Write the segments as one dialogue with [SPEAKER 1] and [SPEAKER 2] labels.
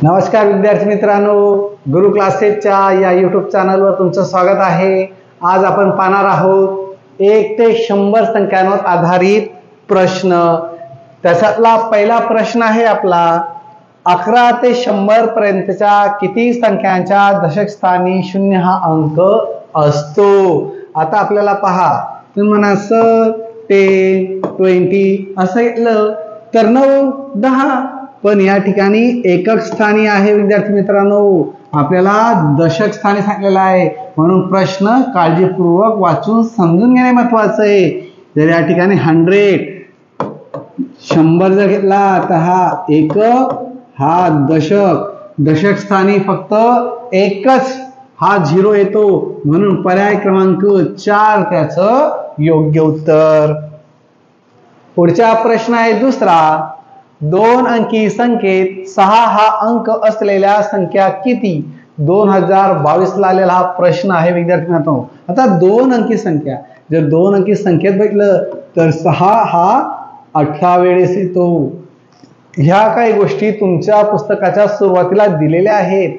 [SPEAKER 1] नमस्कार विद्यार्थी मित्रांनो, गुरु क्लासेसच्या या यूट्यूब चॅनलवर तुमचं स्वागत आहे। आज आपण पाहणार आहोत 1 ते 100 संख्यांवर आधारित प्रश्न। त्याच्यातला पहिला प्रश्न आहे आपला 11 ते 100 पर्यंतच्या किती संख्यांच्या दशक स्थानी 0 हा अंक असतो। आता आपल्याला पहा, तुम्ही म्हणा सर 10, 20 असं घेतलं तर 9, 10, पण या ठिकाणी एकक स्थानी आहे विद्यार्थी मित्रांनो, आपल्याला दशक स्थानी सांगितलेलं आहे, म्हणून प्रश्न काळजीपूर्वक वाचून समजून घेणे महत्त्वाचं आहे। जर या ठिकाणी 100 जर घेतला तर हा एकक, हा दशक, दशक स्थानी फक्त एकच हा 0 येतो, म्हणून पर्याय क्रमांक 4 त्याचं योग्य उत्तर। पुढचा प्रश्न आहे दुसरा, 2 अंकी संख्येत 6 हा अंक असलेल्या संख्या किती? 2022 ला आलेला हा प्रश्न आहे विद्यार्थी मित्रांनो। आता 2 अंकी संख्या, जर 2 अंकी संख्येत बघितलं तर 6 हा 18 वेळेस येतो। ह्या काही गोष्टी तुमच्या पुस्तकाच्या सुरुवातीला दिलेल्या आहेत।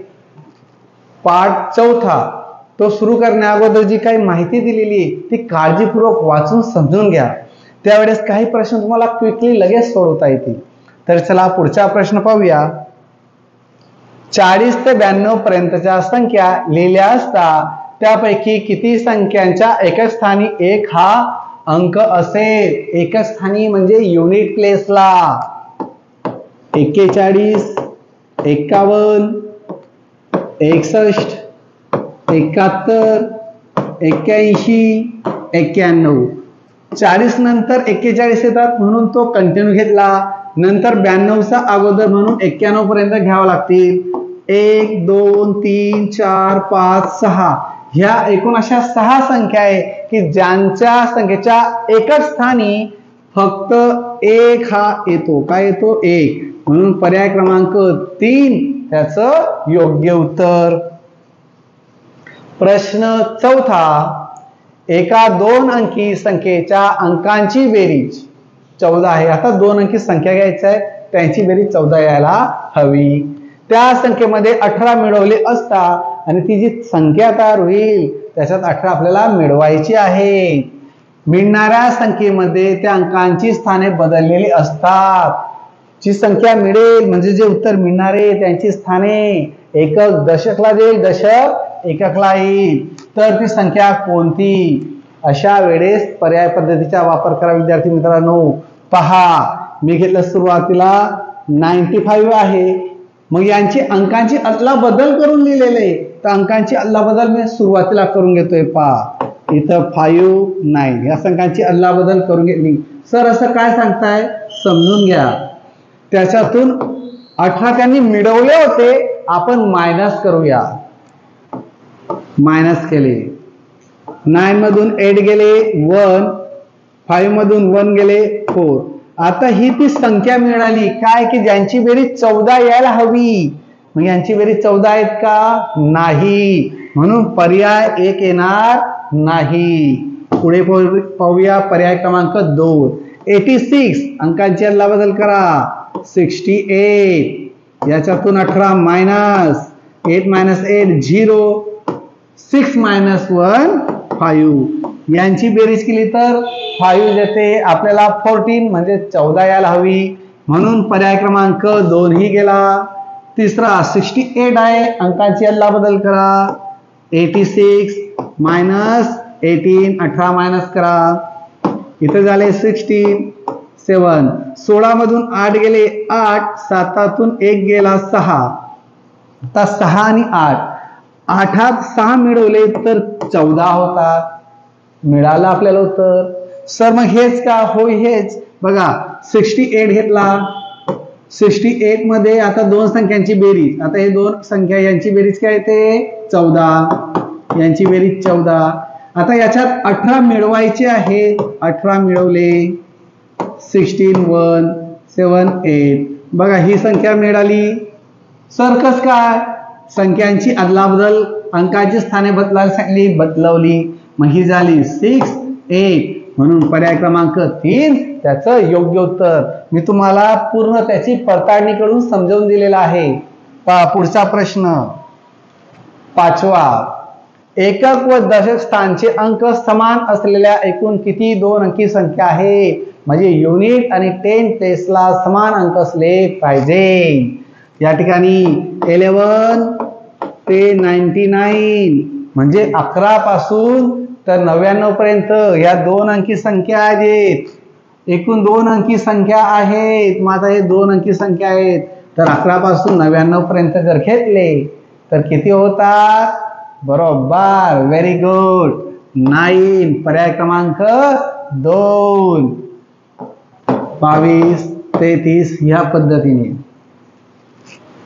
[SPEAKER 1] पाठ 4 तो सुरू करण्या अगोदर जी काही माहिती दिलेली आहे ती काळजीपूर्वक वाचून समजून घ्या, त्यावेळेस काही प्रश्न तुम्हाला क्विकली लगेच सोडवता येतील। तर चला पुढचा प्रश्न पाहूया। 40 ते 92 पर्यंतच्या संख्या लिहिल्या असता त्यापैकी किती संख्यांच्या एकक स्थानी 1 हा अंक असेल? एकक स्थानी म्हणजे युनिट प्लेसला। 41, 51, 61, 71, 81, 91। 40 नंतर 41 येतात म्हणून तो कंटिन्यू घेतला, नंतर 92 चा अगोदर म्हणून 91 पर्यंत घ्यावं लागतील। 1, 2, 3, 4, 5, 6 ह्या एकूण अशा 6 संख्या आहे की ज्यांच्या संख्येच्या एकच स्थानी फक्त 1 हा येतो। काय येतो? 1, म्हणून पर्याय क्रमांक 3 त्याचं योग्य उत्तर। प्रश्न 4, एका 2 अंकी संख्येच्या अंकांची बेरीज 14 आहे। आता 2 अंकी संख्या घ्यायची आहे, त्यांची बेरीज 14 यायला हवी। त्या संख्येमध्ये 18 मिळवले असता आणि ती जी संख्या तयार होईल त्याच्यात 18 आपल्याला मिळवायची आहे। मिळणाऱ्या संख्येमध्ये त्या अंकांची स्थाने बदललेली असतात। जी संख्या मिळेल म्हणजे जे उत्तर मिळणार आहे त्यांची स्थाने एकक दशकला जाईल, दशक एककला येईल, तर ती संख्या कोणती? अशा वेळेस पर्याय पद्धतीचा वापर करा विद्यार्थी मित्रांनो। पहा, मी घेतलं सुरुवातीला 95 आहे, मग यांची अंकांची अदलाबदल करून लिहिलेले, तर अंकांची अदलाबदल मी सुरुवातीला करून घेतोय। पहा इथं 5, 9 या संख्यांची अदलाबदल करून घेतली। सर असं काय सांगताय? समजून घ्या। त्याच्यातून 18 त्यांनी मिळवले होते, आपण मायनस करूया। मायनस केले, 9 मधून 8 गेले 1, 5 मधून 1 गेले 4। आता ही ती संख्या मिळाली काय की ज्यांची बेरीज 14 यायला हवी, मग यांची बेरीज 14 आहेत का? नाही, म्हणून पर्याय 1 येणार नाही। पुढे पाहूया पर्याय क्रमांक 2, 86 अंकांची अदलाबदल करा। 68 याच्यातून 18 मायनस 8 मायनस 8 0, 6 मायनस 1 5, यांची बेरीज केली तर 5 येते आपल्याला 14, म्हणजे 14 यायला हवी, म्हणून पर्याय क्रमांक 2 ही गेला। तिसरा 68 आहे, अंकांची अदलाबदल करा। 86 मायनस 18 18 मायनस करा, इथे झाले 16 7, 16 मधून 8 गेले 8, 7तून 1 गेला 6। आता 6 आणि 8, 8 6 मिळवले तर 14 होतात, मिळालं आपल्याला उत्तर। सर मग हेच का? होय हेच। बघा 68 घेतला, 68 मध्ये आता 2 संख्यांची बेरीज, आता हे 2 संख्या यांची बेरीज काय येते? 14, यांची बेरीज 14। आता याच्यात 18 मिळवायचे आहे, 18 मिळवले, 16 1 7 8। बघा ही संख्या मिळाली। सर कस काय? संख्यांची अदलाबदल, अंकाची स्थाने बदलायला सांगली, बदलवली, मग ही झाली 6 8, म्हणून पर्याय क्रमांक 3 त्याचं योग्य उत्तर। मी तुम्हाला पूर्ण त्याची पडताळणी करून समजावून दिलेलं आहे। पुढचा प्रश्न 5वा, एकक व दशक स्थानचे अंक समान असलेल्या एकूण किती 2 अंकी संख्या आहे? म्हणजे युनिट आणि 10 प्लेसला समान अंक असले पाहिजे. या ठिकाणी 11 ते 99 म्हणजे 11 पासून तर 99 पर्यंत या 2 अंकी संख्या आहेत. एकूण 2 अंकी संख्या आहेत. मग आता हे 2 अंकी संख्या आहेत, तर 11 पासून 99 पर्यंत जर घेतले तर किती होतात? बरोबर, व्हेरी गुड, 9. पर्याय क्रमांक 2. 22, 33 या पद्धतीने.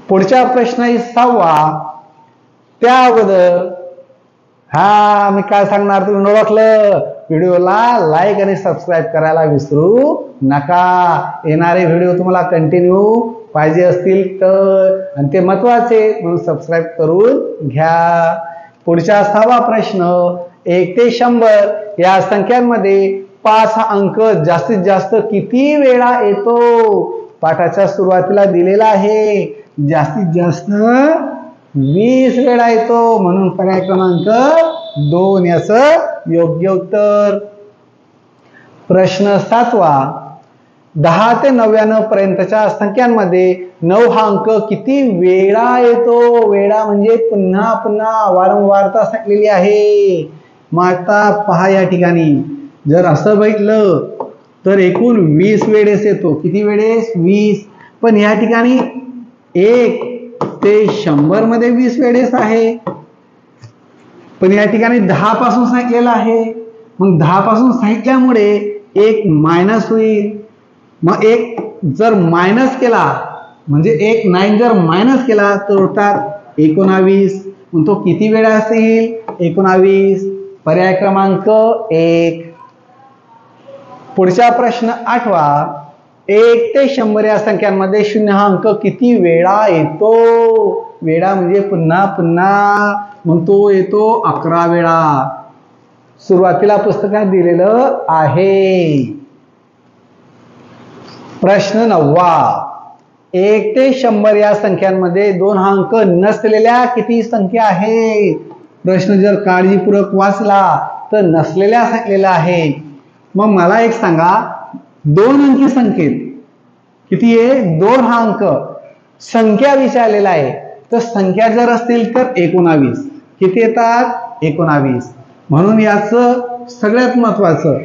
[SPEAKER 1] पुढचा प्रश्न 6वा, त्या अगोदर मी काय सांगणार तुम्ही ओळखलं. व्हिडिओला लाईक आणि सबस्क्राईब करायला विसरू नका. येणारे व्हिडिओ तुम्हाला कंटिन्यू पाहिजे असतील तर, आणि ते महत्वाचे म्हणून सबस्क्राईब करून घ्या. पुढचा 6वा प्रश्न, 1 ते 100 या संख्यांमध्ये 5 हा अंक जास्तीत जास्त किती वेळा येतो? पाठाच्या सुरुवातीला दिलेला आहे. जास्तीत जास्त 20 वेळा येतो, म्हणून पर्याय क्रमांक 2 याचं योग्य उत्तर. प्रश्न 7वा, 10 ते 99 पर्यंतच्या संख्यांमध्ये 9 हा अंक किती वेळा येतो? वेळा म्हणजे पुन्हा पुन्हा वारंवारता सांगलेली आहे. मग आता पहा, या ठिकाणी जर असं बघितलं तर एकूण 20 वेळेस येतो. किती वेळेस? 20. पण या ठिकाणी 1 ते 100 मध्ये 20 वेळेस आहे, पण या ठिकाणी 10 पासून सांगितलेलं आहे. मग 10 पासून सांगितल्यामुळे 1 मायनस होईल. मग 1 जर मायनस केला म्हणजे 1 9 जर मायनस केला तर उरतात 19. मग तो किती वेळा असेल? 19. पर्याय क्रमांक 1. पुढचा प्रश्न 8वा, 1 ते 100 या संख्यांमध्ये 0 हा अंक किती वेळा येतो? वेळा म्हणजे पुन्हा पुन्हा, मग तो येतो 11 वेळा. सुरुवातीला पुस्तकात दिलेलं आहे. प्रश्न 9वा, 1 ते 100 या संख्यांमध्ये 2 हा अंक नसलेल्या किती संख्या आहेत? प्रश्न जर काळजीपूर्वक वाचला तर नसलेल्या सांगितलेला आहे. मग मला एक सांगा, 2 अंकी संख्येत किती आहे? 2 हा अंक संख्या विचारलेला आहे, तर संख्या जर असतील तर 19. किती येतात? 19. म्हणून याचं सगळ्यात महत्वाचं,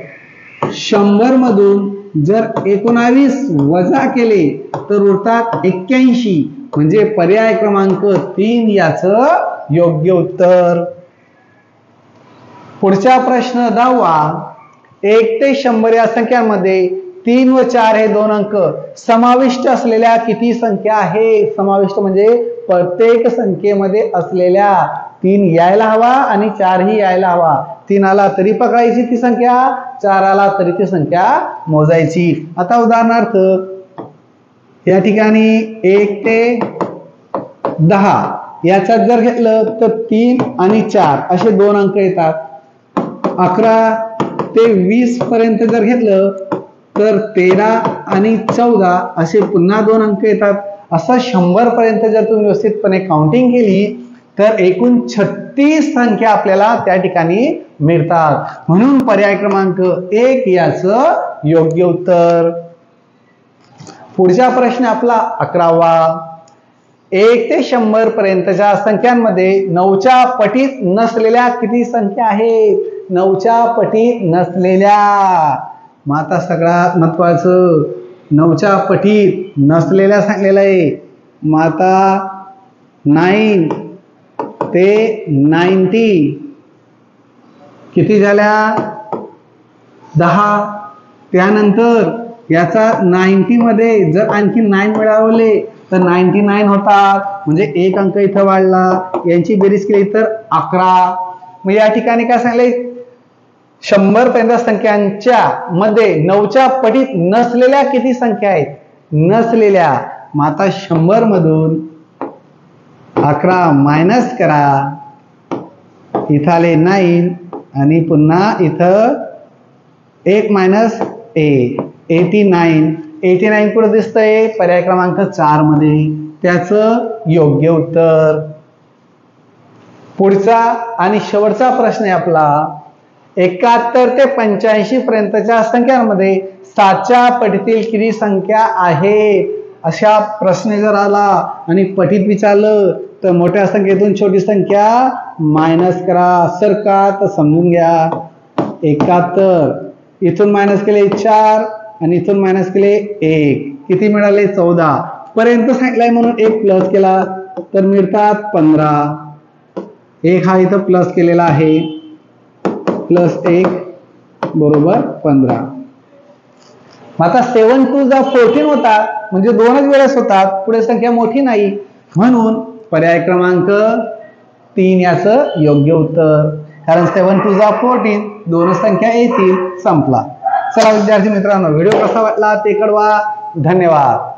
[SPEAKER 1] 100 मधून जर 19 वजा केले तर उरतात 81. म्हणजे पर्याय क्रमांक 3 याचं योग्य उत्तर. पुढचा प्रश्न 10वा, 1 ते 100 या संख्यांमध्ये 3 व 4 हे 2 अंक समाविष्ट असलेल्या किती संख्या आहे? समाविष्ट म्हणजे प्रत्येक संख्येमध्ये असलेल्या. 3 यायला हवा आणि 4 ही यायला हवा. 3 आला तरी पकडायची ती संख्या, 4 आला तरी ती संख्या मोजायची. आता उदाहरणार्थ या ठिकाणी 1 ते 10 याच्यात जर घेतलं तर 3 आणि 4 असे 2 अंक येतात. 11 ते 20 पर्यंत जर घेतलं तर 13 आणि 14 असे पुन्हा 2 अंक येतात. असं 100 पर्यंत जर तुम्ही व्यवस्थितपणे काउंटिंग केली तर एकूण 36 संख्या आपल्याला त्या ठिकाणी मिळतात. म्हणून पर्याय क्रमांक 1 याचं योग्य उत्तर. पुढचा प्रश्न आपला 11वा, 1 ते 100 पर्यंतच्या संख्यांमध्ये 9च्या पटीत नसलेल्या किती संख्या आहेत? 9च्या पटीत नसलेल्या. मग आता सगळ्यात महत्वाचं, 9च्या पटीत नसलेल्या सांगलेलं आहे. मग आता 9 ते 90 किती झाल्या? 10. त्यानंतर याचा 90 मध्ये जर आणखी 9 मिळवले तर 99 होतात. म्हणजे 1 अंक इथं वाढला. यांची बेरीज केली तर 11. मग या ठिकाणी काय सांगले? 100 पर्यंत संख्यांच्या मध्ये 9च्या पटीत नसलेल्या किती संख्या आहेत? नसलेल्या. मग आता 100 मधून 11 मायनस करा, इथं आले 9 आणि पुन्हा इथं 1 मायनस 89. 89 कुठं दिसतंय? पर्याय क्रमांक 4 मध्ये. त्याचं योग्य उत्तर. पुढचा आणि शेवटचा प्रश्न आहे आपला 71 ते 85 पर्यंतच्या संख्यांमध्ये 7च्या पटीतील किती संख्या आहेत अशा प्रश्न जर आला आणि पटीत विचारलं तर मोठ्या संख्येतून छोटी संख्या मायनस करा. सरका तर समजून घ्या. 71 इथून मायनस केले 4 आणि इथून मायनस केले 1 किती मिळाले 14 पर्यंत सांगितलंय म्हणून 1 प्लस केला तर मिळतात 15. 1 हा इथं प्लस केलेला आहे प्लस 1 बरोबर 15. आता 7 2 जा 14 होतात म्हणजे 2च वेळेस होतात पुढे संख्या मोठी नाही म्हणून पर्याय क्रमांक 3 याचं योग्य उत्तर. कारण 7 2 जा 14 दोनच संख्या येतील. संपला. चला विद्यार्थी मित्रांनो व्हिडिओ कसा वाटला ते कळवा. धन्यवाद.